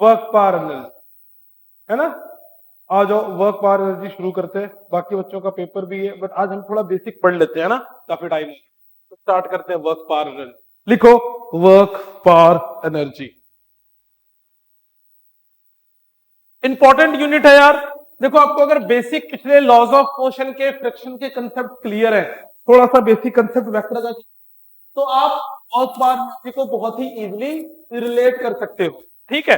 Work power energy, है ना। आ जाओ वर्क पावर एनर्जी शुरू करते हैं, बाकी बच्चों का पेपर भी है, बट आज हम थोड़ा बेसिक पढ़ लेते हैं ना, काफी टाइम है, तो स्टार्ट करते हैं वर्क पावर एनर्जी। लिखो work power energy, important unit है यार। देखो आपको अगर बेसिक पिछले लॉज ऑफ मोशन के फ्रिक्शन के कंसेप्ट क्लियर है, थोड़ा सा बेसिक कंसेप्ट वेक्टर का, तो आप वर्क पावर एनर्जी को बहुत ही इजीली रिलेट कर सकते हो। ठीक है,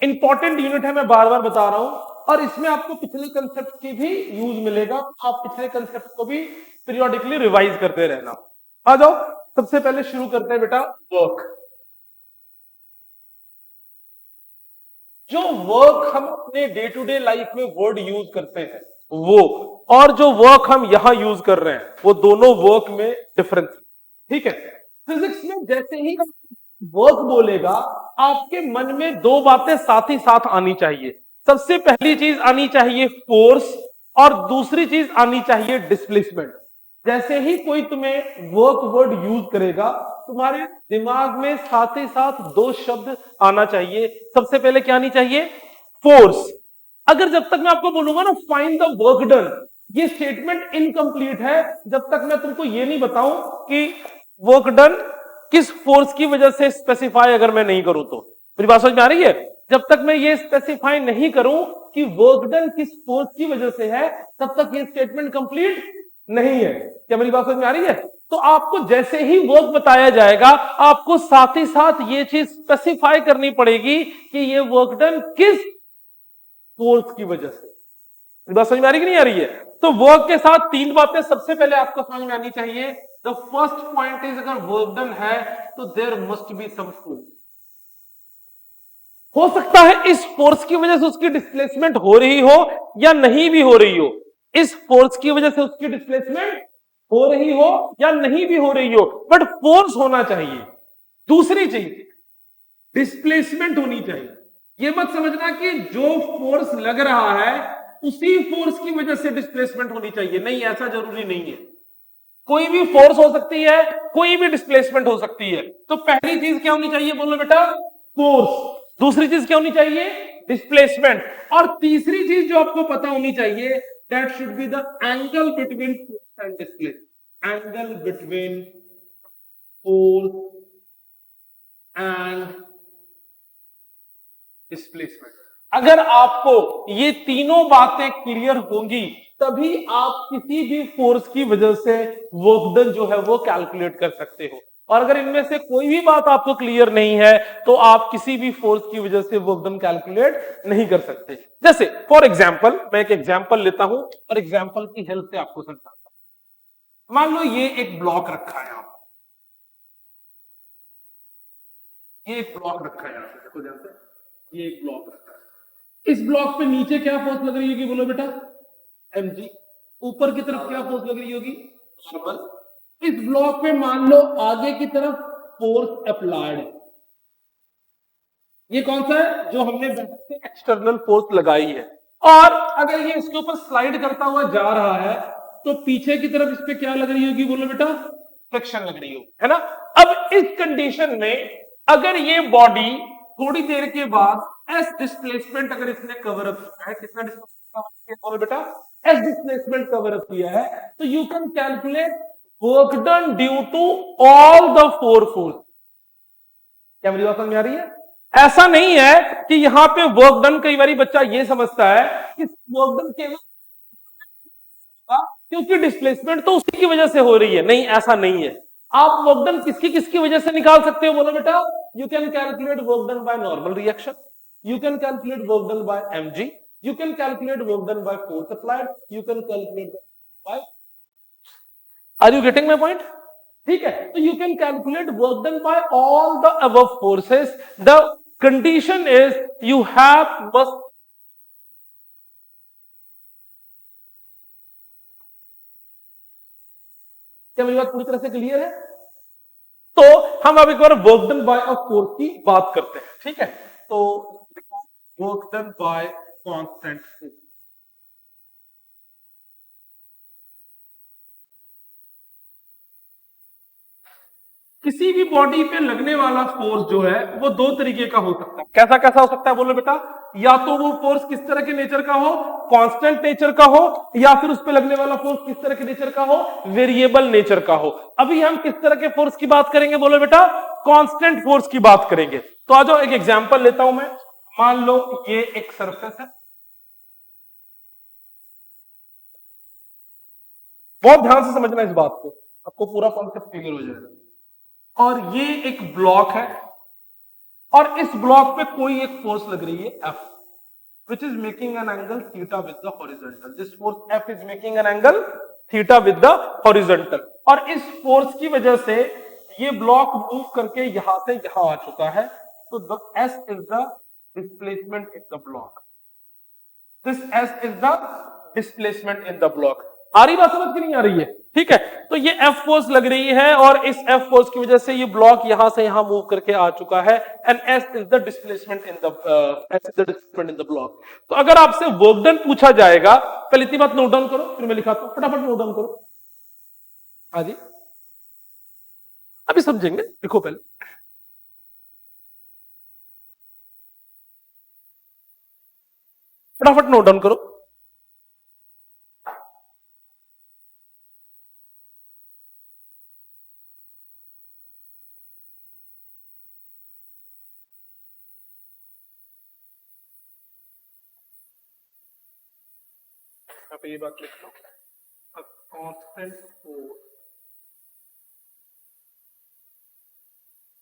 इंपॉर्टेंट यूनिट है, मैं बार बार बता रहा हूं, और इसमें आपको पिछले कंसेप्ट की भी यूज मिलेगा, आप पिछले कंसेप्ट को भी पीरियोडिकली रिवाइज करते रहना। आ जाओ सबसे पहले शुरू करते हैं बेटा वर्क। जो वर्क हम अपने डे टू डे लाइफ में वर्ड यूज करते हैं वो, और जो वर्क हम यहां यूज कर रहे हैं वो, दोनों वर्क में डिफरेंस। ठीक है, फिजिक्स में जैसे ही हम वर्क बोलेगा, आपके मन में दो बातें साथ ही साथ आनी चाहिए। सबसे पहली चीज आनी चाहिए फोर्स, और दूसरी चीज आनी चाहिए डिस्प्लेसमेंट। जैसे ही कोई तुम्हें वर्क वर्ड यूज करेगा, तुम्हारे दिमाग में साथ ही साथ दो शब्द आना चाहिए। सबसे पहले क्या आनी चाहिए? फोर्स। अगर जब तक मैं आपको बोलूंगा ना फाइंड द वर्क डन, ये स्टेटमेंट इनकम्प्लीट है जब तक मैं तुमको ये नहीं बताऊं कि वर्क डन किस फोर्स की वजह से स्पेसिफाई अगर मैं नहीं करूं तो। मेरी बात समझ में आ रही है? जब तक मैं ये स्पेसिफाई नहीं करूं कि वर्क डन किस फोर्स की वजह से है, तब तक ये स्टेटमेंट कंप्लीट नहीं है। क्या मेरी बात समझ में आ रही है? तो आपको जैसे ही वर्क बताया जाएगा, आपको साथ ही साथ ये चीज स्पेसिफाई करनी पड़ेगी कि ये वर्क डन किस फोर्स की वजह से। मेरी बात समझ में आ रही कि नहीं आ रही है? तो वर्क के साथ तीन बातें सबसे पहले आपको समझ में आनी चाहिए। द फर्स्ट पॉइंट इज, अगर वर्क डन है तो there must be some force. हो सकता है इस फोर्स की वजह से उसकी डिस्प्लेसमेंट हो रही हो या नहीं भी हो रही हो। इस फोर्स की वजह से उसकी डिस्प्लेसमेंट हो रही हो या नहीं भी हो रही हो, बट फोर्स होना चाहिए। दूसरी चीज, डिस्प्लेसमेंट होनी चाहिए। यह मत समझना कि जो फोर्स लग रहा है उसी फोर्स की वजह से डिस्प्लेसमेंट होनी चाहिए, नहीं, ऐसा जरूरी नहीं है। कोई भी फोर्स हो सकती है, कोई भी डिस्प्लेसमेंट हो सकती है। तो पहली चीज क्या होनी चाहिए बोलो बेटा? फोर्स। दूसरी चीज क्या होनी चाहिए? डिस्प्लेसमेंट। और तीसरी चीज जो आपको पता होनी चाहिए, that should be the angle between force and displacement. Angle between force and displacement. अगर आपको ये तीनों बातें क्लियर होंगी, तभी आप किसी भी फोर्स की वजह से वर्क डन जो है वो कैलकुलेट कर सकते हो। और अगर इनमें से कोई भी बात आपको क्लियर नहीं है, तो आप किसी भी फोर्स की वजह से वर्क डन कैलकुलेट नहीं कर सकते। जैसे फॉर एग्जांपल, मैं एक एग्जांपल लेता हूं और एग्जांपल की हेल्प से आपको समझाता हूं। मान लो ये एक ब्लॉक रखा है, आप ये एक ब्लॉक रखा है यहां पे, देखो ध्यान से, ये एक ब्लॉक रखा है। इस ब्लॉक पे नीचे क्या फोर्स लग रही होगी बोलो बेटा? mg। ऊपर की तरफ क्या फोर्स लग रही होगी? नॉर्मल। इस ब्लॉक पे मान लो आगे की तरफ फोर्स अप्लाइड है। ये कौन सा है? जो हमने से एक्सटर्नल फोर्स लगाई है। और अगर ये इसके ऊपर स्लाइड करता हुआ जा रहा है, तो पीछे की तरफ इस पे क्या लग रही होगी बोलो बेटा? फ्रिक्शन लग रही होगी, है ना। अब इस कंडीशन में अगर ये बॉडी थोड़ी देर के बाद एस डिस्प्लेसमेंट अगर इसने कवर अप किया है, कितना डिस्प्लेसमेंट बोलो बेटा? एस डिस्प्लेसमेंट कवर अप किया है, तो you can calculate work done due to all the four force. क्या मेरी बात समझ में आ रही है? ऐसा नहीं है कि यहां पे वर्क डन, कई बार बच्चा ये समझता है कि वर्क डन केवल क्योंकि डिस्प्लेसमेंट तो उसी की वजह से हो रही है। नहीं, ऐसा नहीं है। आप वर्क डन किसकी किसकी वजह से निकाल सकते हो बोलो बेटा? You can calculate work done by normal reaction, you can calculate work done by mg, you can calculate work done by force applied, you can calculate by, are you getting my point? ठीक है, तो you can calculate work done by all the above forces. The condition is you have must, क्या मेरी बात पूरी तरह से clear है? तो हम अब एक बार work done by a force की बात करते हैं। ठीक है, तो work done by constant force, किसी भी बॉडी पे लगने वाला फोर्स जो है वो दो तरीके का हो सकता है। कैसा कैसा हो सकता है बोलो बेटा? या तो वो फोर्स किस तरह के नेचर का हो, कांस्टेंट नेचर का हो, या फिर उस पे लगने वाला फोर्स किस तरह के नेचर का हो, वेरिएबल नेचर का हो। अभी हम किस तरह के फोर्स की बात करेंगे बोलो बेटा? कांस्टेंट फोर्स की बात करेंगे। तो आ जाओ एक एग्जांपल लेता हूं मैं। मान लो ये एक सरफेस है, बहुत ध्यान से समझना इस बात को, आपको पूरा कॉन्सेप्ट क्लियर हो जाएगा। और ये एक ब्लॉक है और इस ब्लॉक पे कोई एक फोर्स लग रही है F, which is making an angle theta with the horizontal. This force F is making an angle theta with the horizontal. और इस फोर्स की वजह से ये ब्लॉक मूव करके यहां से यहां आ चुका है। तो the S is the displacement in the block. This S is the displacement in the block. आ रही बात समझ की नहीं आ रही है? ठीक है, तो ये F फोर्स लग रही है और इस F फोर्स की वजह से ये ब्लॉक यहां से यहां मूव करके आ चुका है। And S is the displacement in the S is the displacement in the block. तो अगर आपसे वर्क डन पूछा जाएगा, पहले इतनी बात नोट डाउन करो, फिर मैं लिखाता हूं, फटाफट नोट डाउन करो। हाँ जी, अभी समझेंगे, लिखो पहले। फटाफट नोट डाउन करो। पे ये बात लिख लो, a constant force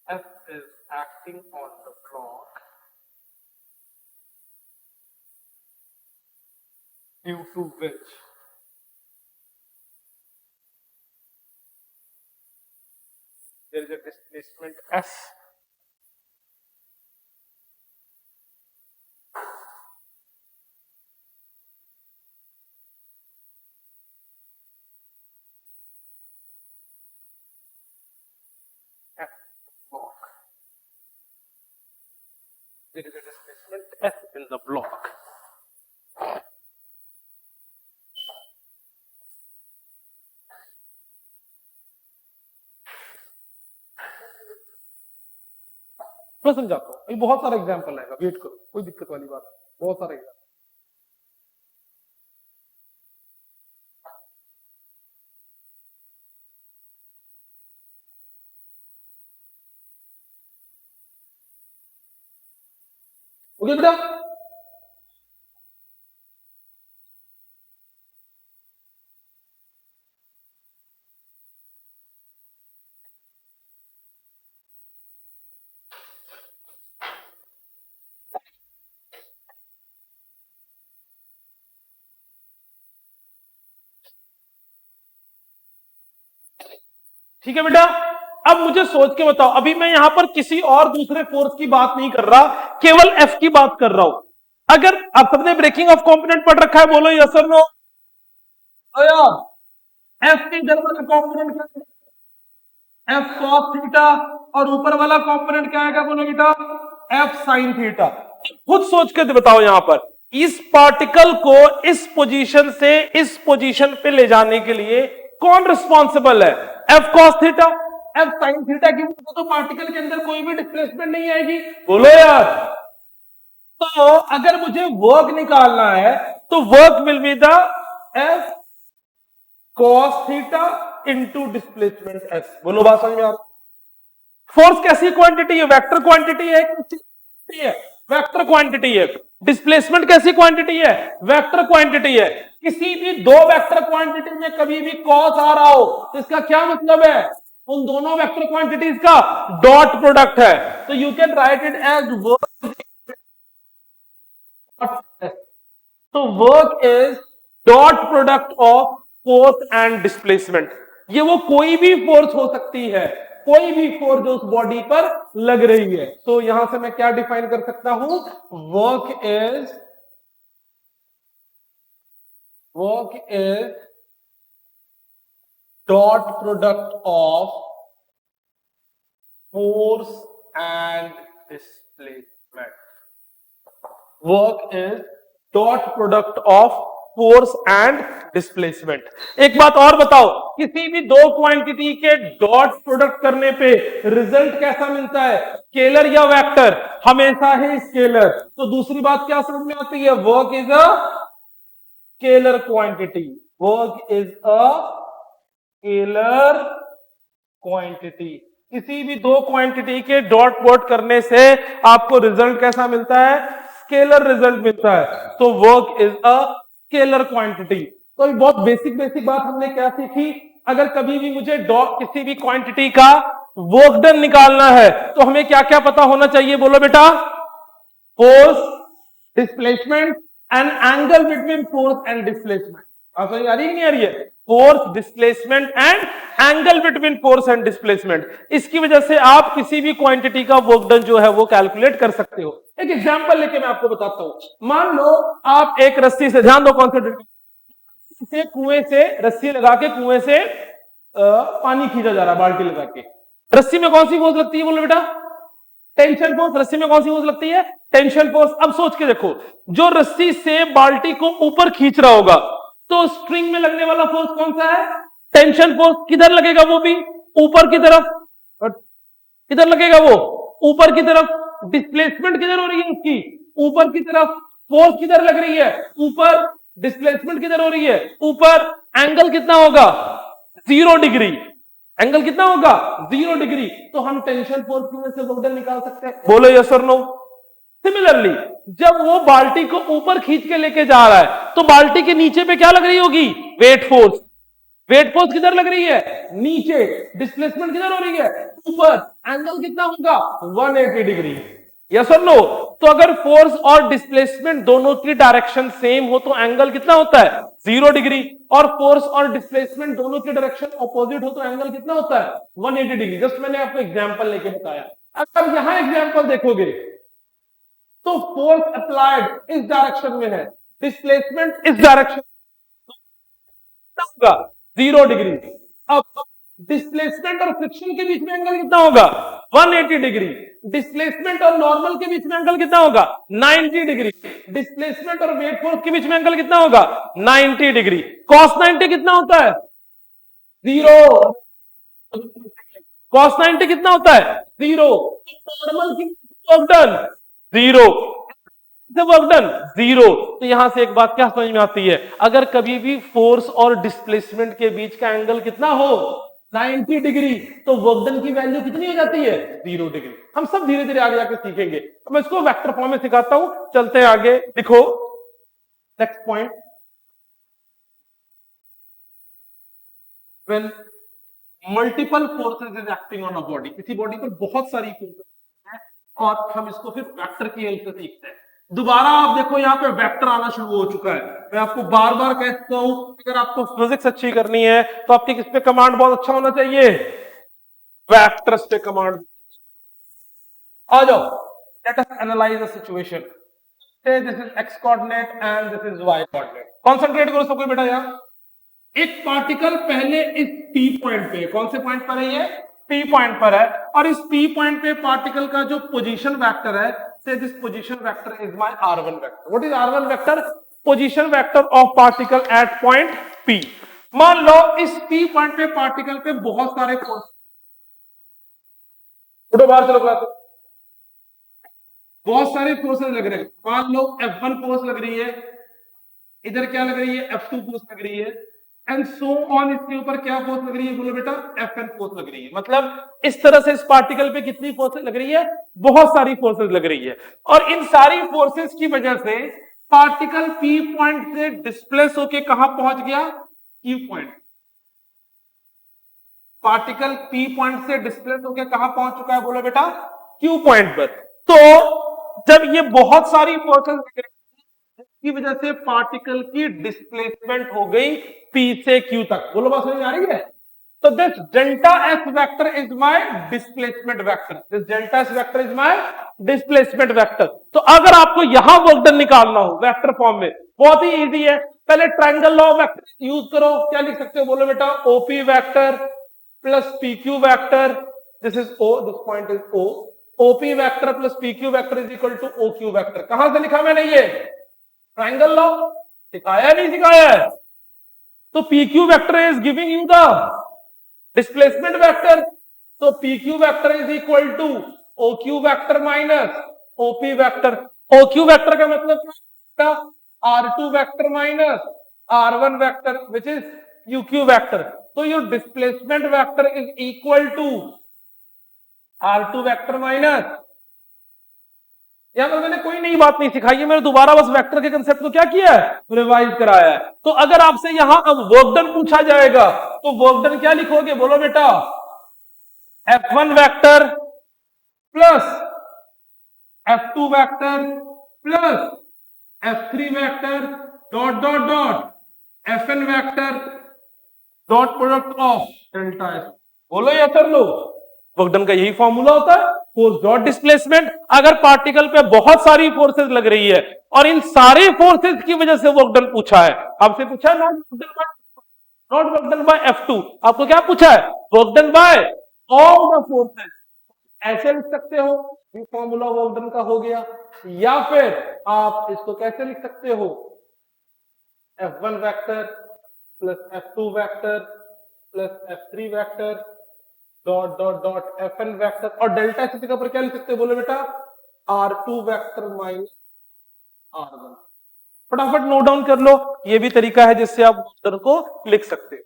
F is acting on the block due to which there is a displacement S F block. There is a displacement S in the block. मैं समझाता हूँ, ये बहुत सारा एग्जाम्पल आएगा, वेट करो, कोई दिक्कत वाली बात नहीं, बहुत सारा एग्जाम्पल। ओके बेटा, ठीक है बेटा। अब मुझे सोच के बताओ, अभी मैं यहां पर किसी और दूसरे फोर्स की बात नहीं कर रहा, केवल F की बात कर रहा हूं। अगर आप सबने ब्रेकिंग ऑफ कंपोनेंट पढ़ रखा है, बोलो यस और नो। F की इधर वाला कंपोनेंट क्या है? F cos थीटा, और ऊपर वाला कंपोनेंट क्या आएगा बोलो बेटा? F sin theta. खुद सोच के बताओ, यहां पर इस पार्टिकल को इस पोजीशन से इस पोजीशन पे ले जाने के लिए कौन रिस्पॉन्सिबल है? F cos theta. F sin theta की वजह तो पार्टिकल के अंदर कोई भी डिस्प्लेसमेंट नहीं आएगी, बोलो यार। तो अगर मुझे वर्क निकालना है तो work will be the F cos theta into displacement S। बोलो बात समझ में आ रहा? फोर्स कैसी क्वांटिटी है? वेक्टर क्वांटिटी है, वेक्टर क्वांटिटी है। डिस्प्लेसमेंट कैसी क्वांटिटी है? वेक्टर क्वांटिटी है। किसी भी दो वेक्टर क्वांटिटी में कभी भी कॉस आ रहा हो तो इसका क्या मतलब है? उन दोनों वेक्टर क्वांटिटीज का डॉट प्रोडक्ट है। तो you can write it as work. तो work is dot product of force and displacement. ये वो कोई भी फोर्स हो सकती है, कोई भी फोर्स जो उस बॉडी पर लग रही है। तो यहां से मैं क्या डिफाइन कर सकता हूं? Work is dot product of force and displacement. Work is dot product of force and displacement. एक बात और बताओ, किसी भी दो क्वांटिटी के डॉट प्रोडक्ट करने पे रिजल्ट कैसा मिलता है, स्केलर या वेक्टर? हमेशा ही स्केलर। तो दूसरी बात क्या समझ में आती है, work is a scalar quantity, work is a scalar quantity. किसी भी दो क्वांटिटी के डॉट प्रोडक्ट करने से आपको रिजल्ट कैसा मिलता है, स्केलर रिजल्ट मिलता है। तो work is a scalar quantity. तो ये बहुत बेसिक बेसिक बात हमने क्या सीखी, अगर कभी भी मुझे किसी भी क्वांटिटी का वर्क डन निकालना है तो हमें क्या क्या पता होना चाहिए, बोलो बेटा? Force, displacement and angle between force and displacement. आप समझ आ रही है नहीं आ रही है? Force, displacement and angle between force and displacement. इसकी वजह से आप किसी भी क्वांटिटी का वर्क डन जो है वो कैलकुलेट कर सकते हो। एक एग्जांपल लेके मैं आपको बताता हूं। मान लो आप एक रस्सी से, ध्यान दो, कॉन्सेंट्रेट से, कुएं से रस्सी लगा के कुएं से पानी खींचा जा रहा है बाल्टी लगा के। रस्सी में कौन सी फोर्स लगती है, बोलो बेटा? Tension force. रस्सी में कौन सी फोर्स लगती है? Tension force. अब सोच के देखो, जो रस्सी से बाल्टी को ऊपर खींच रहा होगा तो स्ट्रिंग में लगने वाला फोर्स कौन सा है? Tension force. किधर लगेगा वो भी? ऊपर की तरफ। किधर लगेगा वो? ऊपर की तरफ। डिस्प्लेसमेंट किधर हो रही है उसकी? ऊपर की तरफ। फोर्स किधर लग रही है? ऊपर। डिस्प्लेसमेंट किधर हो रही है? ऊपर। एंगल कितना होगा? 0 डिग्री। एंगल कितना होगा? 0 डिग्री। तो हम टेंशन फोर्स की वजह से वर्क डन निकाल सकते हैं, बोलो यस और नो? सिमिलरली जब वो बाल्टी को ऊपर खींच के लेके जा रहा है तो बाल्टी के नीचे पे क्या लग रही होगी? Weight force. वेट फोर्स किधर लग रही है? नीचे। डिस्प्लेसमेंट किधर हो रही है? ऊपर। एंगल कितना होगा? 180 डिग्री। यस और नो? तो अगर फोर्स और डिस्प्लेसमेंट दोनों की डायरेक्शन सेम हो तो एंगल कितना होता है? 0 डिग्री। और फोर्स और डिस्प्लेसमेंट दोनों की डायरेक्शन ऑपोजिट हो तो एंगल कितना होता है? 180 डिग्री। जस्ट मैंने आपको एग्जांपल लेके बताया। अब यहां एग्जांपल देखोगे तो फोर्स अप्लाइड इस डायरेक्शन में है, डिस्प्लेसमेंट इस डायरेक्शन होगा 0 डिग्री। अब डिस्प्लेसमेंट और फ्रिक्शन के बीच में एंगल कितना होगा? 180 डिग्री। डिस्प्लेसमेंट और नॉर्मल के बीच में एंगल कितना होगा? 90 डिग्री। डिस्प्लेसमेंट और वेट फोर्स के बीच में एंगल कितना होगा? 90 डिग्री। कॉस 90 कितना होता है? 0। कॉस 90 कितना होता है? 0। नॉर्मल की वर्क डन 0, वर्क डन 0। तो यहां से एक बात क्या समझ में आती है, अगर कभी भी फोर्स और डिस्प्लेसमेंट के बीच का एंगल कितना हो? 90 डिग्री, तो वर्क डन की वैल्यू कितनी हो जाती है? 0 डिग्री। हम सब धीरे धीरे आगे जाके सीखेंगे। तो मैं इसको वेक्टर फॉर्म में सिखाता हूं, चलते हैं आगे। लिखो next point. When multiple forces is acting on a body, किसी बॉडी पर बहुत सारी फोर्सेस हैं और हम इसको फिर वेक्टर की हेल्प से सीखते हैं। दोबारा आप देखो यहाँ पे वेक्टर आना शुरू हो चुका है। मैं आपको बार बार कहता हूं, अगर आपको फिजिक्स अच्छी करनी है तो आपकी किस पे कमांड बहुत अच्छा होना चाहिए? वेक्टर्स पे कमांड। आ जाओ, let us analyse the situation. Say this is X coordinate and this is Y coordinate. Concentrate करो सब कोई बेटा। यहाँ एक पार्टिकल पहले इस P पॉइंट पे, कौन से पॉइंट पर है ये? P पॉइंट पर है, और इस P पॉइंट पे पार्टिकल का जो पोजीशन वेक्टर है, से this position vector is my r1 vector. What is r1 vector? Position vector of particle at point P। मान लो इस P पॉइंट पे पार्टिकल पे बहुत सारे फोर्स, उठो बाहर चलो क्लास, बहुत सारे फोर्सेस लग रहे हैं। मान लो F1 फोर्स लग रही है, इधर क्या लग रही है? F2 फोर्स लग रही है, एंड सो ऑन। इसके ऊपर क्या फोर्स लग रही है, बोलो बेटा? Fn फोर्स लग रही है। मतलब इस तरह से इस पार्टिकल पे कितनी फोर्सेस लग रही है? बहुत सारी फोर्सेस लग रही है। और इन सारी फोर्सेस की वजह से पार्टिकल P पॉइंट से डिस्प्लेस होके कहां पहुंच गया? Q point. Particle P point से डिस्प्लेस होके कहां पहुंच चुका है, बोलो बेटा? Q पॉइंट पर। तो जब ये बहुत सारी फोर्सेस लग रही की वजह से पार्टिकल की डिस्प्लेसमेंट हो गई P से Q तक। बोलो बात समझ आ रही है? तो this delta S vector is my displacement vector. This delta S vector is my displacement vector. तो अगर आपको यहां वर्क डन निकालना हो वेक्टर फॉर्म में, बहुत ही इजी है। पहले triangle law of vector use करो। क्या लिख सकते हो, बोलो बेटा? OP vector plus PQ vector, this is O, this point is O। OP vector plus PQ vector is equal to OQ vector. कहां से लिखा मैंने ये? Triangle law. सिखाया नहीं सिखाया है? तो PQ vector is giving you the displacement vector, तो PQ vector is equal to OQ vector minus OP vector. OQ vector का मतलब क्या? R2 vector minus R1 vector which is UQ vector. तो your displacement vector is equal to R2 vector minus, यहां पर मैंने कोई नई बात नहीं सिखाई है, मैंने दोबारा बस वेक्टर के कंसेप्ट को क्या किया है, रिवाइज कराया है। तो अगर आपसे यहां अब वर्क डन पूछा जाएगा तो वर्क डन क्या लिखोगे, बोलो बेटा? F1 vector plus F2 vector plus F3 vector dot dot dot Fn vector dot product of delta S. बोलो या कर लो, वर्क डन का यही फॉर्मूला होता है, फोर्स डॉट डिस्प्लेसमेंट। अगर पार्टिकल पे बहुत सारी फोर्सेस लग रही है और इन सारे फोर्सेस की वजह से वर्क डन पूछा है, आपसे पूछा है not work done bye F2, आपको क्या पूछा है, work done by all the forces, ऐसे लिख सकते हो, ये फॉर्मूला वर्क डन का हो गया। या फिर आप इसको कैसे लिख सकते हो, F1 vector plus F2 vector plus F3 vector dot dot dot Fn vector, और डेल्टा की जगह पर क्या लिख सकते हो, बोले बेटा? R2 vector minus R1। फटाफट नोट डाउन कर लो, ये भी तरीका है जिससे आप उत्तर को लिख सकते हो।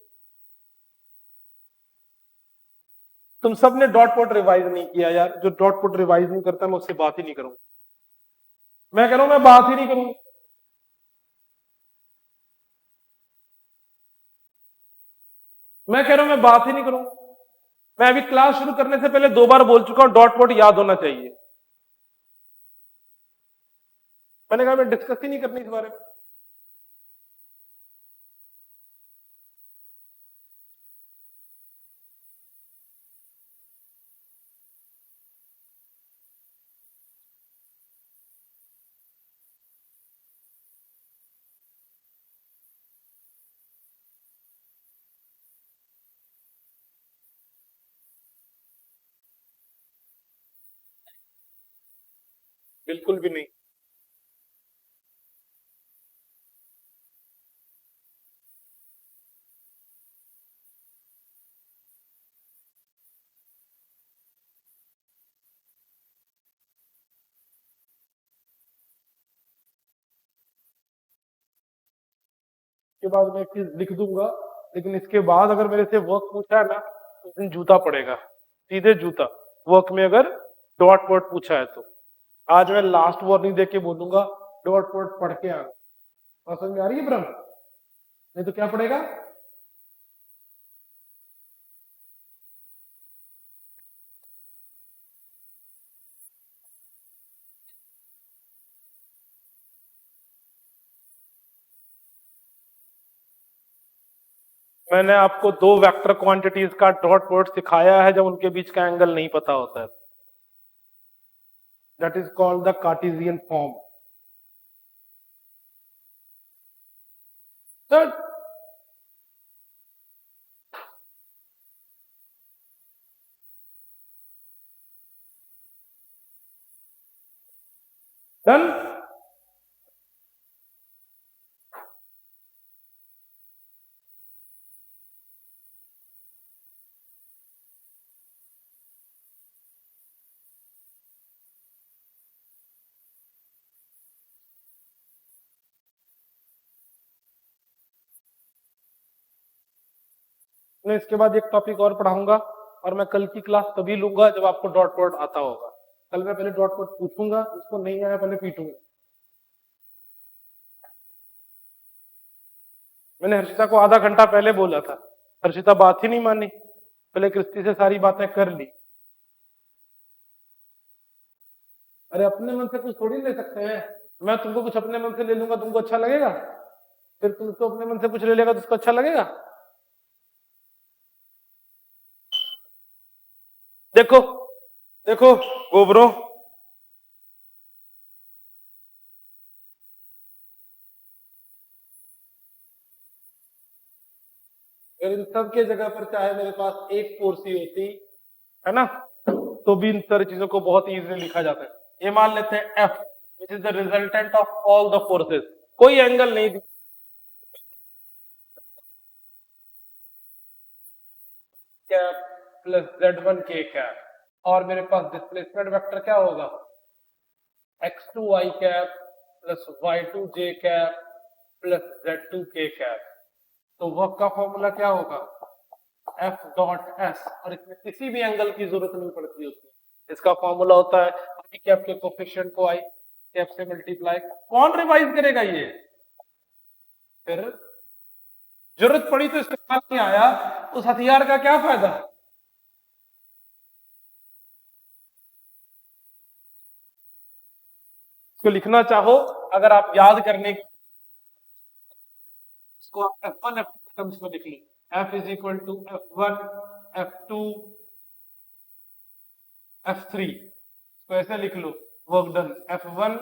तुम सबने डॉट पोट रिवाइज नहीं किया यार, जो डॉट पोट रिवाइज नहीं करता मैं उससे बात ही नहीं करूंगा। मैं कह रहा हूं मैं बात ही नहीं करूंगा। मैं कह रहा हूं मैं बात ही नहीं करूंगा। मैं अभी क्लास शुरू करने से पहले 2 बार बोल चुका हूं, डॉट पोट याद होना चाहिए। मैंने कहा मैं डिस्कस ही नहीं करनी इस बारे में। बिल्कुल भी नहीं। के बाद मैं एक चीज लिख दूंगा, लेकिन इसके बाद अगर मेरे से वर्क पूछा है ना तो उस दिन जूता पड़ेगा, सीधे जूता, वर्क में अगर डॉट वर्ड पूछा है तो। आज मैं लास्ट वार्निंग दे के बोलूंगा डॉट वर्ड पढ़ के आना। और समझ में आ रही है ब्रह्म? नहीं तो क्या पड़ेगा? मैंने आपको 2 वेक्टर क्वांटिटीज का डॉट वर्ड सिखाया है जब उनके बीच का एंगल नहीं पता होता है, that is called the Cartesian form. Done. मैं इसके बाद एक टॉपिक और पढ़ाऊंगा और मैं कल की क्लास तभी लूंगा जब आपको डॉट वर्ड आता होगा। कल मैं पहले डॉट वर्ड पूछूंगा, इसको नहीं आया पहले पीटूंगा। मैंने हर्षिता को आधा घंटा पहले बोला था, हर्षिता बात ही नहीं मानी, पहले कृष्टि से सारी बातें कर ली। अरे अपने मन से कुछ थोड़ी ले सकते हैं, मैं तुमको कुछ अपने मन से ले लूंगा तुमको अच्छा लगेगा, फिर तुमको अपने मन से कुछ ले लेगा तो उसको अच्छा लगेगा? देखो देखो गोबरो, अगर इन सब के जगह पर चाहे मेरे पास एक फोर्स ही होती है ना, तो भी इन सारी चीजों को बहुत इजीली लिखा जाता है। ये मान लेते हैं F which is the resultant of all the forces, कोई एंगल नहीं दी, cap plus z1 k cap, और मेरे पास डिस्प्लेसमेंट वेक्टर क्या होगा, x2 i cap plus y2 j cap plus z2 k cap. तो वर्क का फॉर्मूला क्या होगा, F डॉट S, और इसमें किसी भी एंगल की जरूरत नहीं पड़ती होती, इसका फॉर्मूला होता है i कैप के कोफिशिएंट को i कैप से मल्टीप्लाई। कौन रिवाइज करेगा ये, फिर जरूरत पड़ी तो इस्तेमाल नहीं आया, उस हथियार का क्या फायदा। इसको लिखना चाहो, अगर आप याद करने, इसको आप F1 F2 टर्म्स में लिख लो, F is equal to F1 F2 F3, तो ऐसे लिख लो, work done F1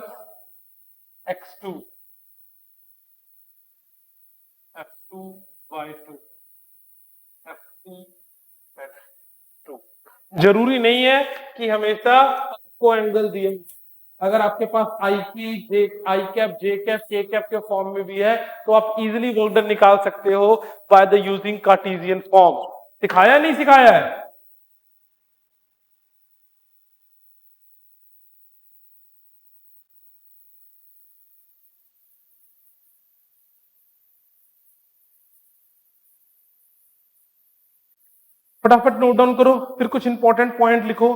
x2 F2 y2 F3 z2। जरूरी नहीं है कि हमेशा आपको एंगल दिए, अगर आपके पास आई कैप जे कैप के कैप के फॉर्म में भी है तो आप इजीली वर्क डन निकाल सकते हो by the using Cartesian form. सिखाया नहीं सिखाया है, फटाफट नोट डाउन करो, फिर कुछ इंपॉर्टेंट पॉइंट लिखो।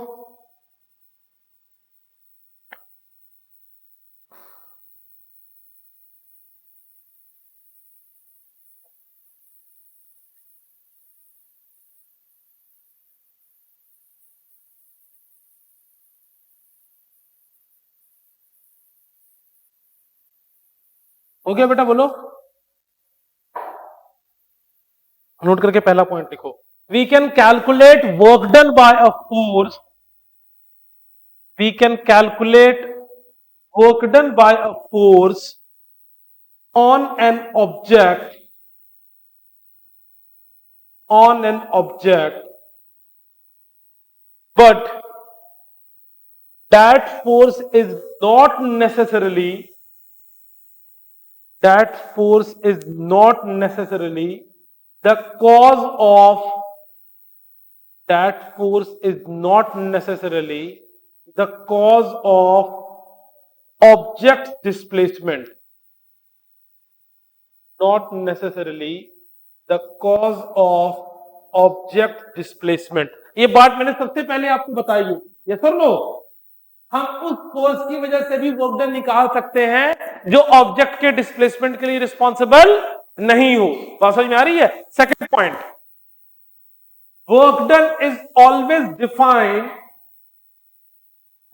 हो गया बेटा, बोलो, नोट करके पहला पॉइंट लिखो। We can calculate work done by a force, we can calculate work done by a force on an object, on an object, but that force is not necessarily, that force is not necessarily the cause of, that force is not necessarily the cause of object displacement, not necessarily the cause of object displacement। ये बात मैंने सबसे पहले आपको बताई है, yes और no. हम उस फोर्स की वजह से भी वर्क डन निकाल सकते हैं जो ऑब्जेक्ट के डिस्प्लेसमेंट के लिए रिस्पॉन्सिबल नहीं हो। बात समझ में आ रही है। Second point, work done is always defined,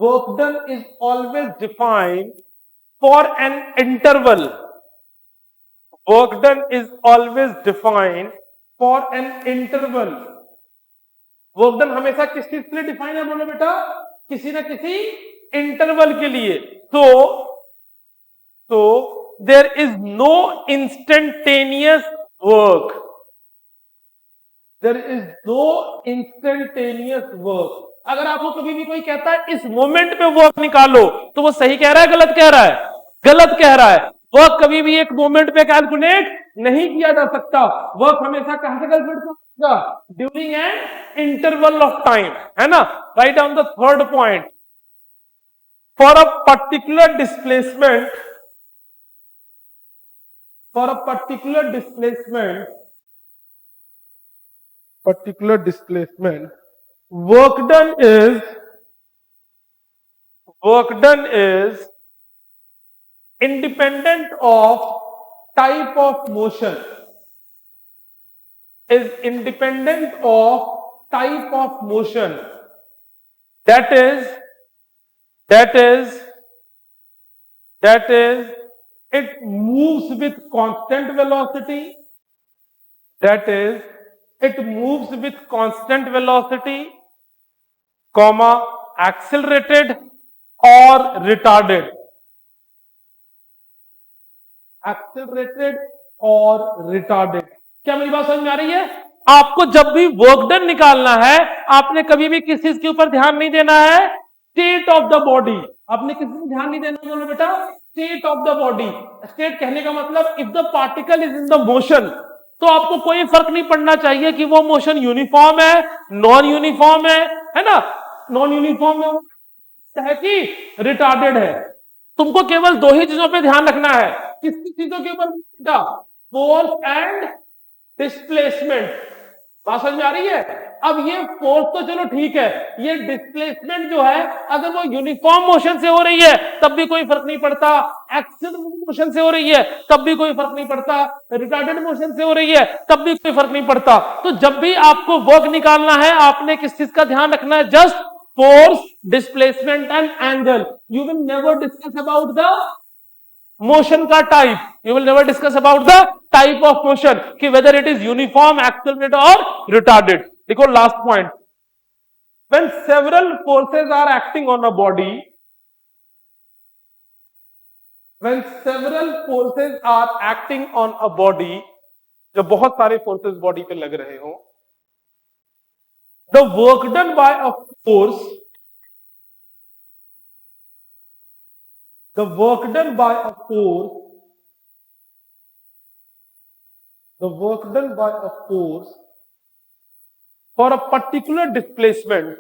work done is always defined for an interval, work done is always defined for an interval। Work done हमेशा किस चीज के लिए डिफाइन है, बोलो बेटा, किसी ना किसी इंटरवल के लिए। तो there is no instantaneous work, there is no instantaneous work. अगर आपको कभी भी कोई कहता है इस मोमेंट पे वर्क निकालो, तो वो सही कह रहा है गलत कह रहा है, गलत कह रहा है। वर्क कभी भी एक मोमेंट पे कैलकुलेट नहीं किया जा सकता, वर्क हमेशा कहां से कैलकुलेट होगा, during an interval of time, है ना। Write down the third point, for a particular displacement, for a particular displacement, particular displacement, work done is independent of type of motion, is independent of type of motion, that is it moves with constant velocity, that is it moves with constant velocity, comma accelerated or retarded, accelerated or retarded। क्या मेरी बात समझ में आ रही है? आपको जब भी वर्क डन निकालना है, आपने कभी भी किस चीज के ऊपर ध्यान नहीं देना है, स्टेट ऑफ द बॉडी। आपने किस पर ध्यान नहीं देना, बोलो बेटा, state of the body. State कहने का मतलब if the particle is in the motion, तो आपको कोई फर्क नहीं पड़ना चाहिए कि वो मोशन यूनिफॉर्म है, नॉन यूनिफॉर्म है ना। नॉन यूनिफॉर्म है कि रिटार्डेड है। तुमको केवल दो ही चीजों पे ध्यान रखना है। किसकी चीजों के ऊपर? Force and displacement. बात समझ में आ रही है? अब ये फोर्स तो चलो ठीक है, ये डिस्प्लेसमेंट जो है अगर वो यूनिफॉर्म मोशन से हो रही है तब भी कोई फर्क नहीं पड़ता, एक्सियल मोशन से हो रही है तब भी कोई फर्क नहीं पड़ता, रिटार्डेड मोशन से हो रही है तब भी कोई फर्क नहीं पड़ता। तो जब भी आपको वर्क निकालना है आपने किस चीज का ध्यान रखना है? Just force, displacement and angle. You will never discuss about the motion का type, you will never discuss about the type of motion कि whether it is uniform, accelerated और रिटार्डेड। देखो last point, when several forces are acting on a body, when several forces are acting on a body, जब बहुत सारे forces body पे लग रहे हो, the work done by a force, the work done by a force, the work done by a force for a particular displacement,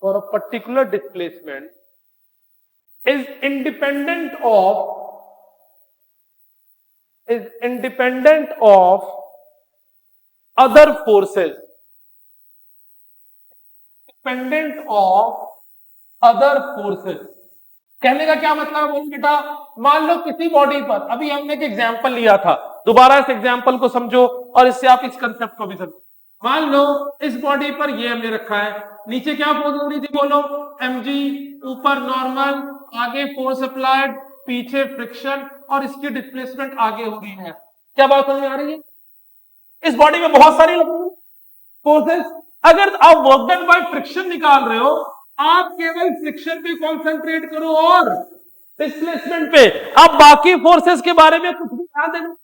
for a particular displacement is independent of other forces, independent of other forces. कहने का क्या मतलब है बोलो बेटा? मान लो किसी body पर, अभी हमने एक एग्जांपल लिया था, दोबारा इस एग्जांपल को समझो और इससे आप इस कंसेप्ट को भी समझो। मान लो इस बॉडी पर ये हमने रखा है, नीचे क्या फोर्स हो रही थी बोलो? mg, ऊपर नॉर्मल, आगे फोर्स अप्लाइड, पीछे फ्रिक्शन और इसकी डिस्प्लेसमेंट आगे हो रही है। क्या बात समझ में आ रही है? इस बॉडी में बहुत सारी फोर्सेस, अगर आप वर्क डन बाय फ्रिक्शन निकाल रहे हो आप केवल फ्रिक्शन पे कंसंट्रेट करो और डिस्प्लेसमेंट पे, आप बाकी फोर्सेस के बारे में कुछ भी ध्यान देना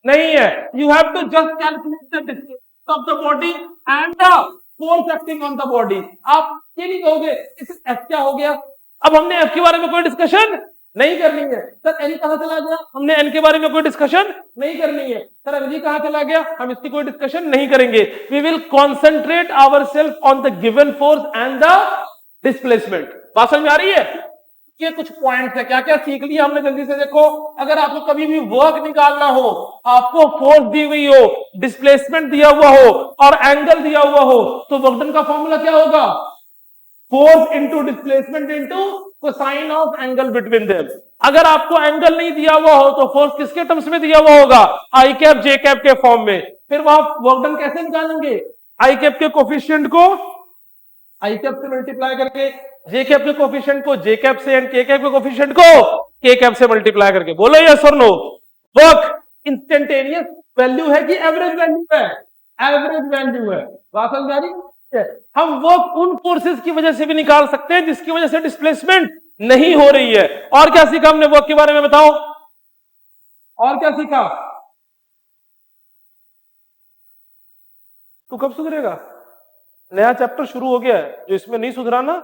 नहीं है। You have to just calculate the displacement of the body and the force acting on the body. आप ये नहीं कहोगे इस एफ क्या हो गया, अब हमने एफ के बारे में कोई डिस्कशन नहीं करनी है। सर एन कहां चला गया, हमने एन के बारे में कोई डिस्कशन नहीं करनी है। सर एनर्जी कहां चला गया, हम इसकी कोई डिस्कशन नहीं करेंगे। We will concentrate ourselves on the given force and the displacement. बात समझ में आ रही है? ये कुछ पॉइंट्स है, क्या क्या सीख लिया हमने जल्दी से देखो। अगर आपको कभी भी वर्क निकालना हो, आपको फोर्स दी हुई हो, डिस्प्लेसमेंट दिया हुआ हो और एंगल दिया हुआ हो, तो वर्क डन का फॉर्मूला क्या होगा? Force into displacement into cosine of angle between them. अगर आपको एंगल नहीं दिया हुआ हो तो फोर्स किसके टर्म्स में दिया हुआ होगा? आई कैप जे कैप के फॉर्म में। फिर वहां वर्क डन कैसे निकालेंगे? आई कैप के कोफिशिएंट को आई कैप से मल्टीप्लाई करके, जे कैप के कोफिशिएंट को जे कैप से एंड के कैप के कोफिशिएंट को के कैप से मल्टीप्लाई करके। बोलो यस और नो? वर्क इंस्टेंटेनियस वैल्यू है कि एवरेज वैल्यू है? एवरेज वैल्यू है। बात समझ आ रही है? हम वर्क उन फोर्सेस की वजह से भी निकाल सकते हैं जिसकी वजह से डिस्प्लेसमेंट नहीं हो रही है। और क्या सीखा हमने वर्क के बारे में बताओ? और क्या सीखा? तू कब सुधरेगा? नया चैप्टर शुरू हो गया है, जो इसमें नहीं सुधरा ना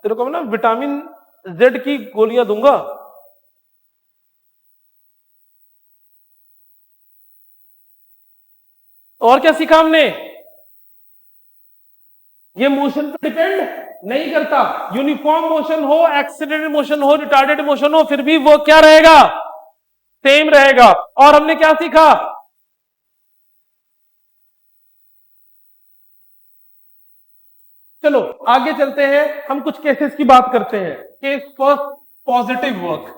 तेरे को मैं ना विटामिन जेड की गोलियां दूंगा। और क्या सीखा हमने? ये मोशन पे डिपेंड नहीं करता, यूनिफॉर्म मोशन हो, एक्सीलरेटेड मोशन हो, रिटार्डेड मोशन हो, फिर भी वो क्या रहेगा? सेम रहेगा। और हमने क्या सीखा? चलो आगे चलते हैं, हम कुछ केसेस की बात करते हैं। Case first, positive work.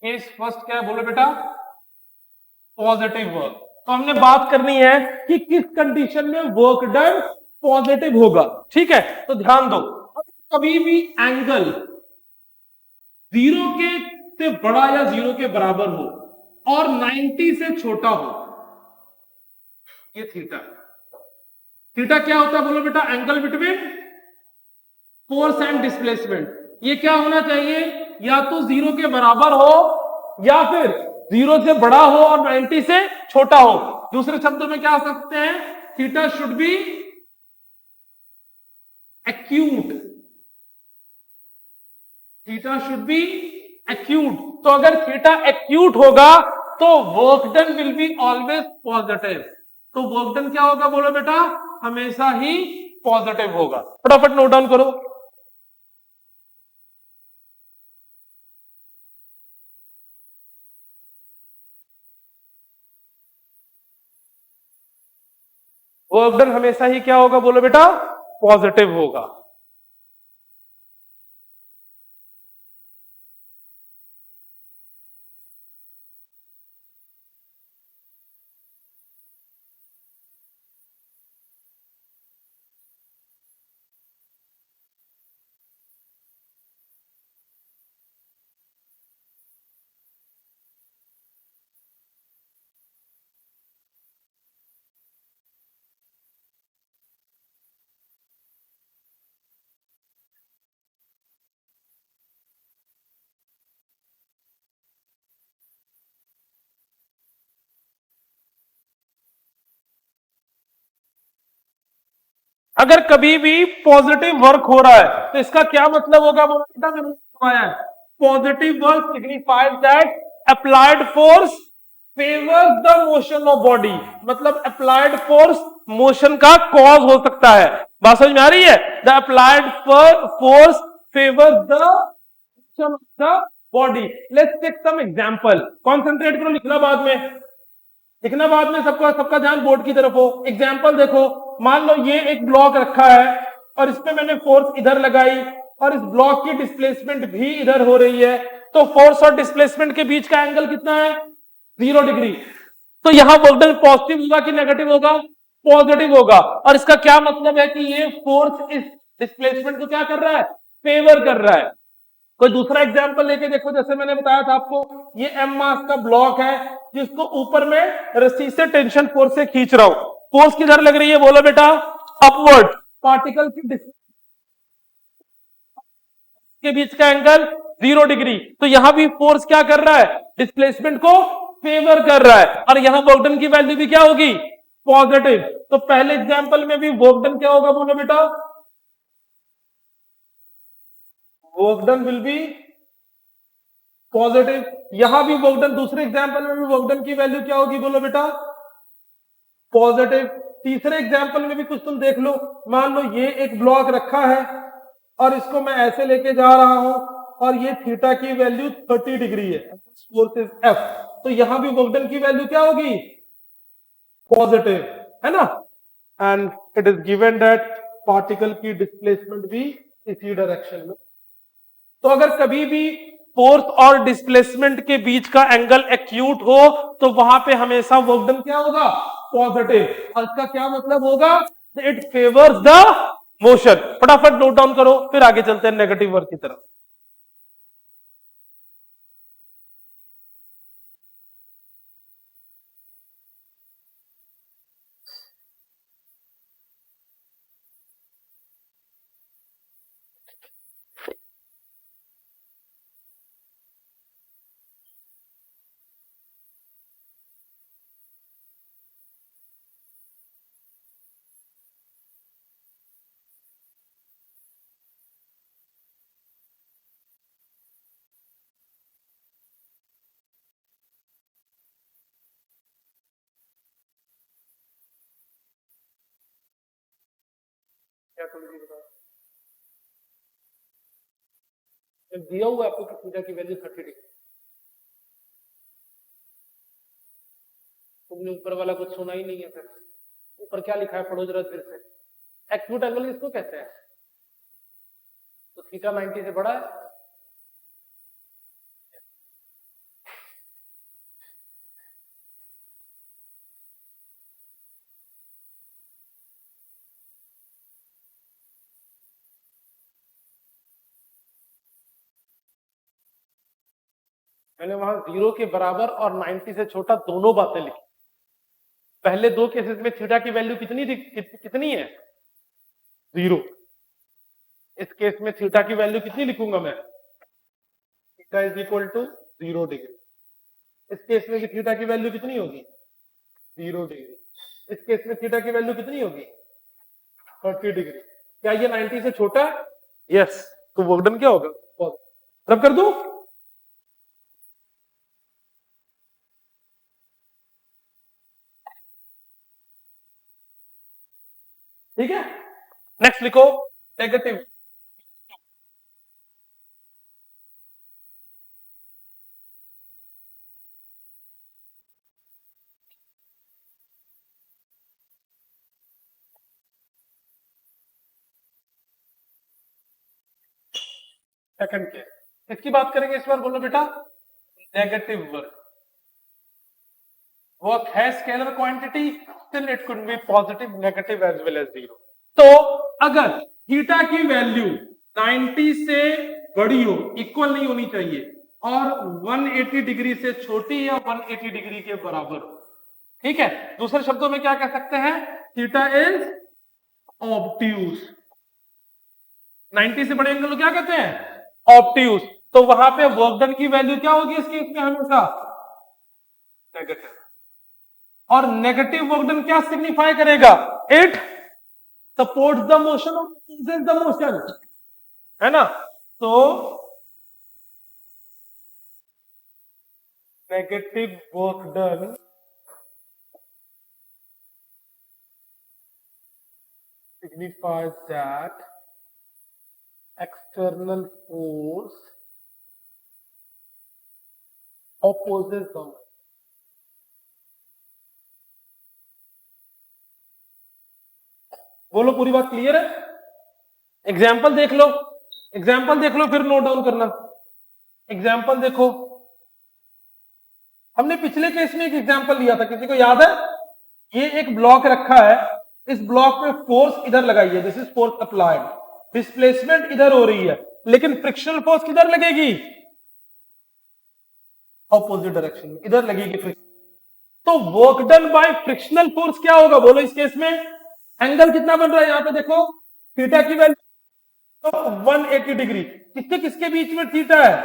Case first क्या है बोलो बेटा? Positive work. तो हमने बात करनी है कि किस कंडीशन में वर्क डन पॉजिटिव होगा। ठीक है, तो ध्यान दो, कभी भी एंगल 0 के से बड़ा या 0 के बराबर हो और 90 से छोटा हो, ये थीटा। थीटा क्या होता है बोलो बेटा? Angle between force and displacement. ये क्या होना चाहिए? या तो 0 के बराबर हो या फिर 0 से बड़ा हो और 90 से छोटा हो। दूसरे शब्दों में क्या सकते हैं? Theta should be acute, theta should be acute. तो अगर थीटा एक्यूट होगा तो work done will be always positive. तो वर्क डन क्या होगा बोलो बेटा, हमेशा ही पॉजिटिव होगा। फटाफट नोट डाउन करो। वर्क डन हमेशा ही क्या होगा बोलो बेटा, पॉजिटिव होगा। अगर कभी भी पॉजिटिव वर्क हो रहा है तो इसका क्या मतलब होगा बोलो बेटा, मैंने बताया है। Positive work signifies that applied force favours the motion of body. मतलब अप्लाइड फोर्स मोशन का कॉज हो सकता है। बात समझ में आ रही है? The applied force favours the motion of the body. Let's take some example. Concentrate करो, लिखना बाद में, लिखना बाद में, सबका सबका ध्यान बोर्ड की तरफ हो। एग्जाम्पल देखो, मान लो ये एक ब्लॉक रखा है और इसमें मैंने फोर्स इधर लगाई और इस ब्लॉक की डिस्प्लेसमेंट भी इधर हो रही है। तो फोर्स और डिस्प्लेसमेंट के बीच का एंगल कितना है? 0 डिग्री। तो यहां वर्क डन पॉजिटिव होगा कि नेगेटिव होगा? पॉजिटिव होगा। और इसका क्या मतलब है कि ये फोर्स इस डिस्प्लेसमेंट को क्या कर रहा है? फेवर कर रहा है। कोई दूसरा एग्जांपल लेके देखो, जैसे मैंने बताया था आपको, ये एम मास का ब्लॉक है जिसको ऊपर में रस्सी से टेंशन फोर्स से खींच रहा हूं। फोर्स किधर लग रही है बोलो बेटा? अपवर्ड। पार्टिकल के बीच का एंगल 0 डिग्री। तो यहां भी फोर्स क्या कर रहा है? डिस्प्लेसमेंट को फेवर कर रहा है। और यहां वर्क डन की वैल्यू भी क्या होगी? पॉजिटिव। तो पहले एग्जांपल में भी वर्क डन क्या होगा बोलो बेटा? Work done will be positive. यहां भी वर्क डन, दूसरे एग्जांपल में भी वर्क डन की वैल्यू क्या होगी बोलो बेटा? पॉजिटिव। तीसरे एग्जांपल में भी कुछ तुम देख लो, मान लो ये एक ब्लॉक रखा है और इसको मैं ऐसे लेके जा रहा हूं और ये थीटा की वैल्यू 30 डिग्री है, फोर्स इज एफ। तो यहां भी वर्क डन की वैल्यू क्या होगी? पॉजिटिव, है ना? And it is given that particle की डिस्प्लेसमेंट भी इसी डायरेक्शन में। तो अगर कभी भी फोर्स और डिस्प्लेसमेंट के बीच का एंगल एक्यूट हो तो वहां पे हमेशा वर्क डन क्या होगा? पॉजिटिव। और इसका क्या मतलब होगा? It favours the motion. फटाफट नोट डाउन करो, फिर आगे चलते हैं नेगेटिव वर्क की तरफ। क्या थोड़ी बताओ, दिया हुआ आपको कि थीटा की वैल्यू 30 डिग्री, तुमने ऊपर वाला कुछ सुना ही नहीं है। फिर ऊपर क्या लिखा है पढ़ो जरा फिर से। एक्यूट एंगल किसको कहते हैं? तो थीटा 90 से बड़ा है। मैंने वहां 0 के बराबर और 90 से छोटा दोनों बातें लिखी। पहले दो केसेस में थीटा की वैल्यू कितनी है? 0। इस केस में थीटा की वैल्यू कितनी लिखूंगा मैं? Theta is equal to 0 degree. इस केस में थीटा की वैल्यू कितनी होगी? 0 डिग्री। इस केस में थीटा की वैल्यू कितनी होगी? 30 डिग्री। क्या ये 90 से छोटा है? यस, तो वर्क डन क्या होगा? रब कर दूं? ठीक है, नेक्स्ट लिखो नेगेटिव। सेकंड केस, इसकी बात करेंगे इस बार, बोलो बेटा नेगेटिव वर्क। वर्क है scalar quantity, still it could be positive, negative as well as zero. तो अगर थीटा की वैल्यू 90 से बड़ी हो, इक्वल नहीं होनी चाहिए, और 180 डिग्री से छोटी या 180 डिग्री के बराबर हो, ठीक है, दूसरे शब्दों में क्या कह सकते हैं? Theta is obtuse. 90 से बड़े एंगल को क्या कहते हैं? ऑब्ट्यूज। तो वहां पे वर्क डन की वैल्यू क्या होगी इस केस में? हमेशा नेगेटिव। और नेगेटिव वर्क डन क्या सिग्निफाई करेगा? इट सपोर्ट्स द मोशन और opposes द मोशन, है ना? तो negative work done signifies that external force opposes the motion. बोलो, पूरी बात क्लियर है? एग्जाम्पल देख लो, एग्जाम्पल देख लो, फिर नोट डाउन करना। एग्जाम्पल देखो, हमने पिछले केस में एक एग्जाम्पल लिया था, किसी को याद है? ये एक ब्लॉक रखा है, इस ब्लॉक में फोर्स इधर लगाई है, this is force applied, displacement इधर हो रही है, लेकिन फ्रिक्शनल फोर्स किधर लगेगी? ऑपोजिट डायरेक्शन में, इधर लगेगी फ्रिक्शन। तो work done bye frictional force क्या होगा? बोलो इस केस में एंगल कितना बन रहा है? यहां पे देखो, थीटा की वैल्यू तो 180 डिग्री, किसके किसके बीच में थीटा है?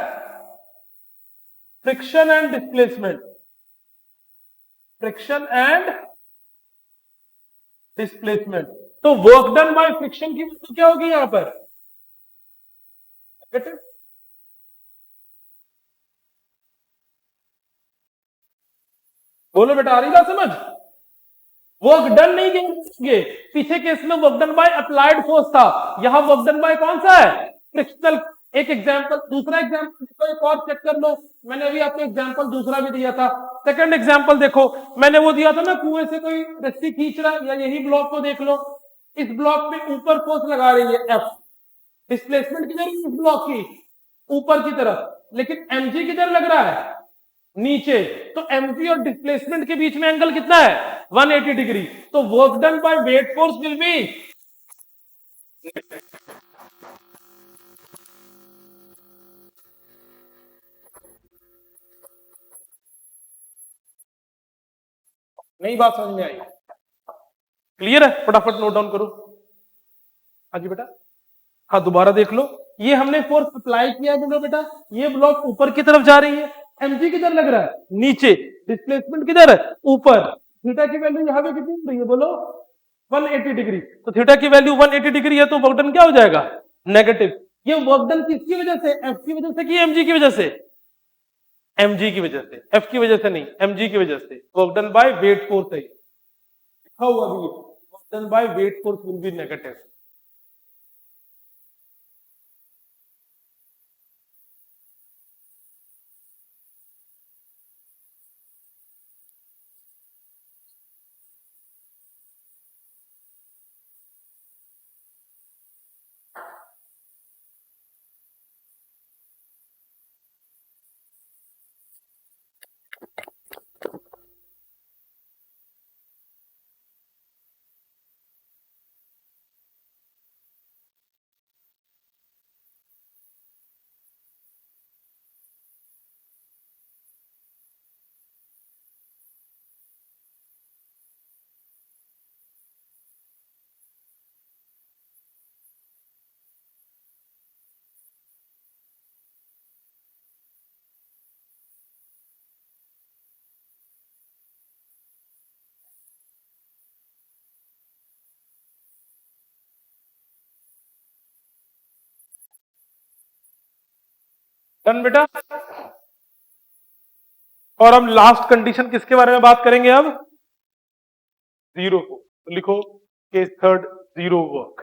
Friction and displacement, friction and displacement. तो वर्क डन बाय फ्रिक्शन की वैल्यू क्या होगी यहां पर? बोलो बेटा, आ रही बात समझ? वर्क डन नहीं कहेंगे, पीछे केस में work done by applied force था, यहां वर्क डन बाय कौन सा है? फ्रिक्शनल। एक एग्जांपल, दूसरा एग्जांपल एक और चेक कर लो, मैंने अभी आपको एग्जांपल दूसरा भी दिया था। सेकंड एग्जांपल देखो, मैंने वो दिया था ना, कुएं से कोई रस्सी खींच रहा है, या यही ब्लॉक को देख लो, इस ब्लॉक पे ऊपर फोर्स लगा रही है एफ, डिस्प्लेसमेंट किधर है इस ब्लॉक की? ऊपर की तरफ, लेकिन एमजी किधर लग रहा है? नीचे। तो एमजी और डिस्प्लेसमेंट के बीच में एंगल कितना है? 180 डिग्री। तो work done by weight force will be, नई बात समझ में आई? क्लियर है? फटाफट नोट डाउन करो। हाँ जी बेटा, हाँ दोबारा देख लो, ये हमने फोर्स अप्लाई किया बोलो बेटा, ये ब्लॉक ऊपर की तरफ जा रही है, एमजी किधर लग रहा है? नीचे। डिस्प्लेसमेंट किधर है? ऊपर। थीटा की वैल्यू यहां पे कितनी हो रही है बोलो? 180 डिग्री। तो थीटा की वैल्यू 180 डिग्री है, तो वर्क डन क्या हो जाएगा? नेगेटिव। ये वर्क डन किसकी वजह से? एफ की वजह से कि एमजी की वजह से? एमजी की वजह से, एफ की वजह से नहीं, एमजी की वजह से। Work done by weight force है, लिखा हुआ भी, work done by weight force will be negative. Done बेटा। और हम लास्ट कंडीशन किसके बारे में बात करेंगे अब? जीरो को। तो लिखो केस थर्ड, जीरो वर्क।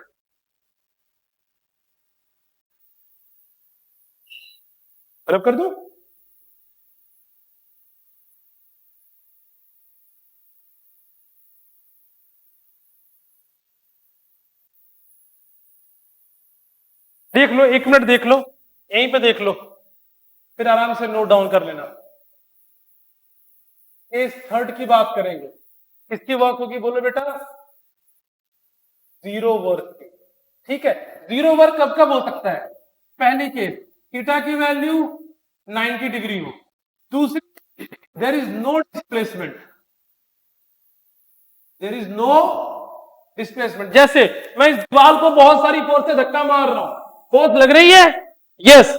रब कर दो। देख लो, 1 मिनट देख लो, यहीं पे देख लो, फिर आराम से नोट डाउन कर लेना। केस थर्ड की बात करेंगे, किसकी वर्क होगी बोलो बेटा? जीरो वर्क की। ठीक है, जीरो वर्क कब कब हो सकता है? पहली केस, थीटा की वैल्यू 90 डिग्री हो। दूसरी, there is no displacement, there is no displacement. जैसे मैं इस दीवार को बहुत सारी फोर्स से धक्का मार रहा हूं, फोर्स लग रही है, यस,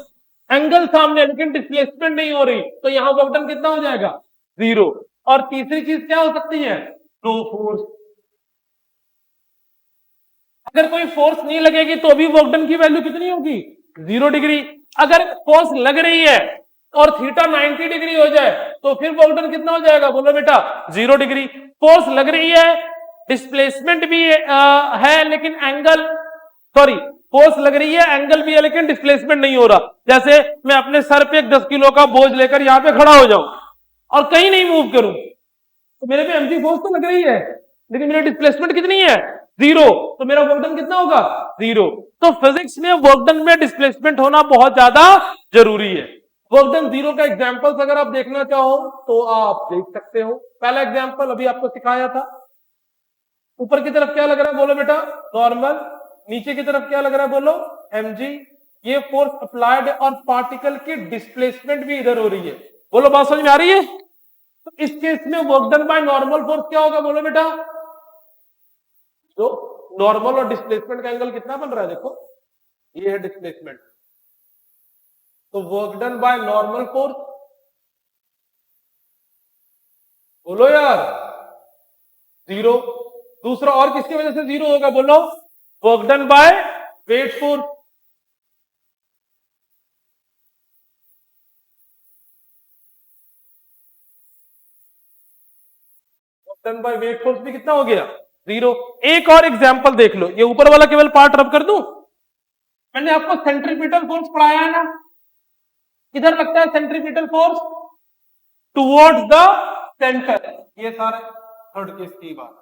एंगल सामने, लेकिन डिस्प्लेसमेंट नहीं हो रही, तो यहां वर्क डन कितना हो जाएगा? जीरो। और तीसरी चीज क्या हो सकती है? No force. अगर कोई फोर्स नहीं लगेगी तो भी वर्क डन की वैल्यू कितनी होगी? 0 डिग्री। अगर फोर्स लग रही है और थीटा 90 डिग्री हो जाए तो फिर वर्क डन कितना हो जाएगा बोलो बेटा? 0 डिग्री। फोर्स लग रही है, डिस्प्लेसमेंट भी है लेकिन एंगल, सॉरी, फोर्स लग रही है, एंगल भी है लेकिन डिस्प्लेसमेंट नहीं हो रहा। जैसे मैं अपने सर पे एक 10 किलो का बोझ लेकर यहां पे खड़ा हो जाऊं और कहीं नहीं मूव करूं, तो मेरे पे एमजी फोर्स तो लग रही है लेकिन मेरी डिस्प्लेसमेंट कितनी है? 0। तो मेरा वर्क डन कितना होगा? 0। तो फिजिक्स में वर्क डन में डिस्प्लेसमेंट होना बहुत ज्यादा जरूरी है। वर्क डन 0 का एग्जांपल्स अगर आप देखना चाहो तो आप देख सकते हो। पहला एग्जांपल अभी आपको सिखाया था, ऊपर की तरफ क्या लग रहा है बोलो बेटा? नॉर्मल। नीचे की तरफ क्या लग रहा है बोलो? mg। ये फोर्स अप्लाइड और पार्टिकल की डिस्प्लेसमेंट भी इधर हो रही है। बोलो बात समझ में आ रही है? तो इस केस में work done by normal force क्या होगा बोलो बेटा? जो नॉर्मल और डिस्प्लेसमेंट का एंगल कितना बन रहा है देखो, ये है डिस्प्लेसमेंट, तो work done by normal force, बोलो यार, 0। दूसरा और किसकी वजह से 0 होगा बोलो? Work done by weight force. Done by weight force भी कितना हो गया? 0। एक और एग्जांपल देख लो, ये ऊपर वाला केवल पार्ट रब कर दूं। मैंने आपको सेंट्रीपिटल फोर्स पढ़ाया है ना, किधर लगता है centripetal force? Towards the centre. ये सारे थर्ड केस की बात,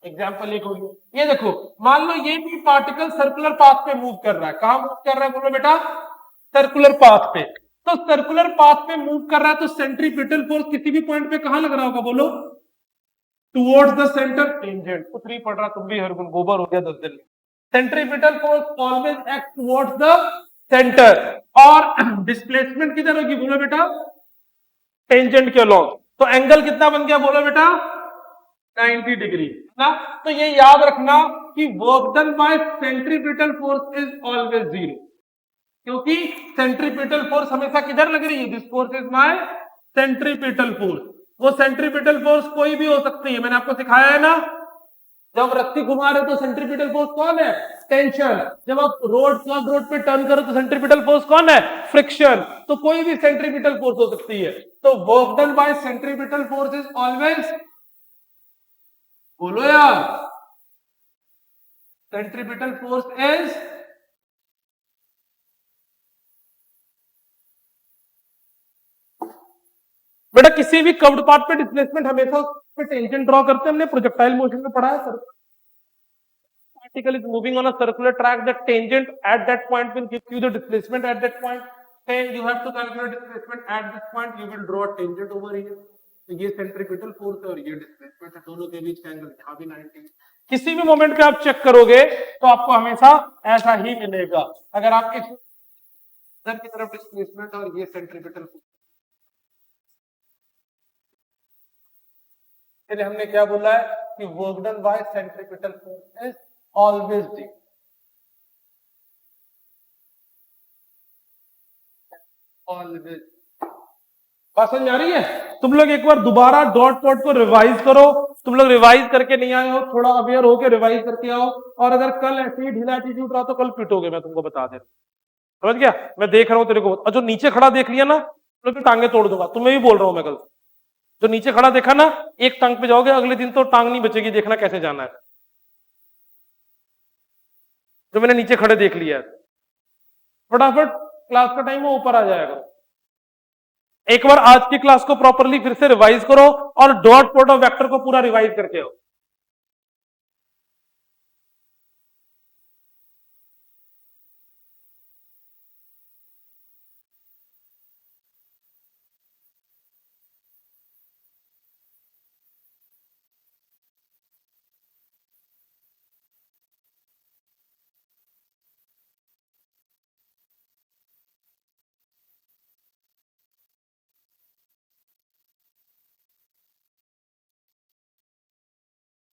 एग्जांपल एक होगी। ये देखो, मान लो ये भी पार्टिकल सर्कुलर पाथ पे मूव कर रहा है। कहां मूव कर रहा है बोलो बेटा? सर्कुलर पाथ पे। तो सर्कुलर पाथ पे मूव कर रहा है तो सेंट्रीपिटल फोर्स किसी भी पॉइंट पे कहां लग रहा होगा बोलो? Towards the centre, tangent. कुछ नहीं पढ़ रहा तुम भी, हर गोबर हो गया 10 दिन में। Centripetal force always act towards the centre. और डिस्प्लेसमेंट किधर होगी बोलो बेटा? टेंजेंट के अलॉन्ग। तो एंगल कितना बन गया बोलो बेटा? 90 डिग्री ना। तो ये याद रखना कि work done bye centripetal force is always 0, क्योंकि सेंट्रीपिटल फोर्स हमेशा किधर लग रही है? This force is my centripetal force. वो सेंट्रीपिटल फोर्स कोई भी हो सकती है, मैंने आपको सिखाया है ना, जब रस्सी घुमा रहे तो सेंट्रीपिटल फोर्स कौन है? टेंशन। जब आप रोड पे टर्न करो तो सेंट्रीपिटल फोर्स कौन है? फ्रिक्शन। तो कोई भी सेंट्रीपिटल फोर्स हो सकती है। तो work done bye centripetal force is always, बोलो यार, सेंट्रीपिटल फोर्स इज, बेटा किसी भी कर्व्ड पाथ पे डिस्प्लेसमेंट हमेशा पे टेंजेंट ड्रॉ करते हैं, हमने प्रोजेक्टाइल मोशन में पढ़ा है sir. Particle is moving on a circular track, the tangent at that point will give you the displacement at that point. Say you have to calculate displacement at this point, you will draw a tangent over here. तो ये centripetal force है और ये displacement है, दोनों के बीच का angle यहाँ भी 90। किसी भी मोमेंट पे आप चेक करोगे तो आपको हमेशा ऐसा ही मिलेगा। अगर आप इधर की तरफ डिस्प्लेसमेंट और ये सेंट्रीपिटल फोर्स, इसलिए हमने क्या बोला है कि work done bye centripetal force is always 0, always. बात समझ आ रही है? तुम लोग एक बार दोबारा डॉट पॉट को रिवाइज करो, तुम लोग रिवाइज करके नहीं आए हो, थोड़ा अवेयर होके रिवाइज करके आओ। और अगर कल ऐसे ही ढीला एटीट्यूड रहा तो कल पिटोगे, मैं तुमको बता दे रहा हूं। समझ गया? मैं देख रहा हूं तेरे को, और जो नीचे खड़ा देख लिया ना तो फिर टांगे तोड़ दूंगा। तुम्हें भी बोल रहा हूं मैं कल, जो नीचे खड़ा देखा ना, एक टांग पे जाओगे, अगले दिन तो टांग नहीं बचेगी, देखना कैसे जाना है। जो मैंने नीचे खड़े देख लिया है, फटाफट क्लास का टाइम है, ऊपर आ जाएगा। एक बार आज की क्लास को प्रॉपरली फिर से रिवाइज करो और डॉट प्रोडक्ट वेक्टर को पूरा रिवाइज करके आओ।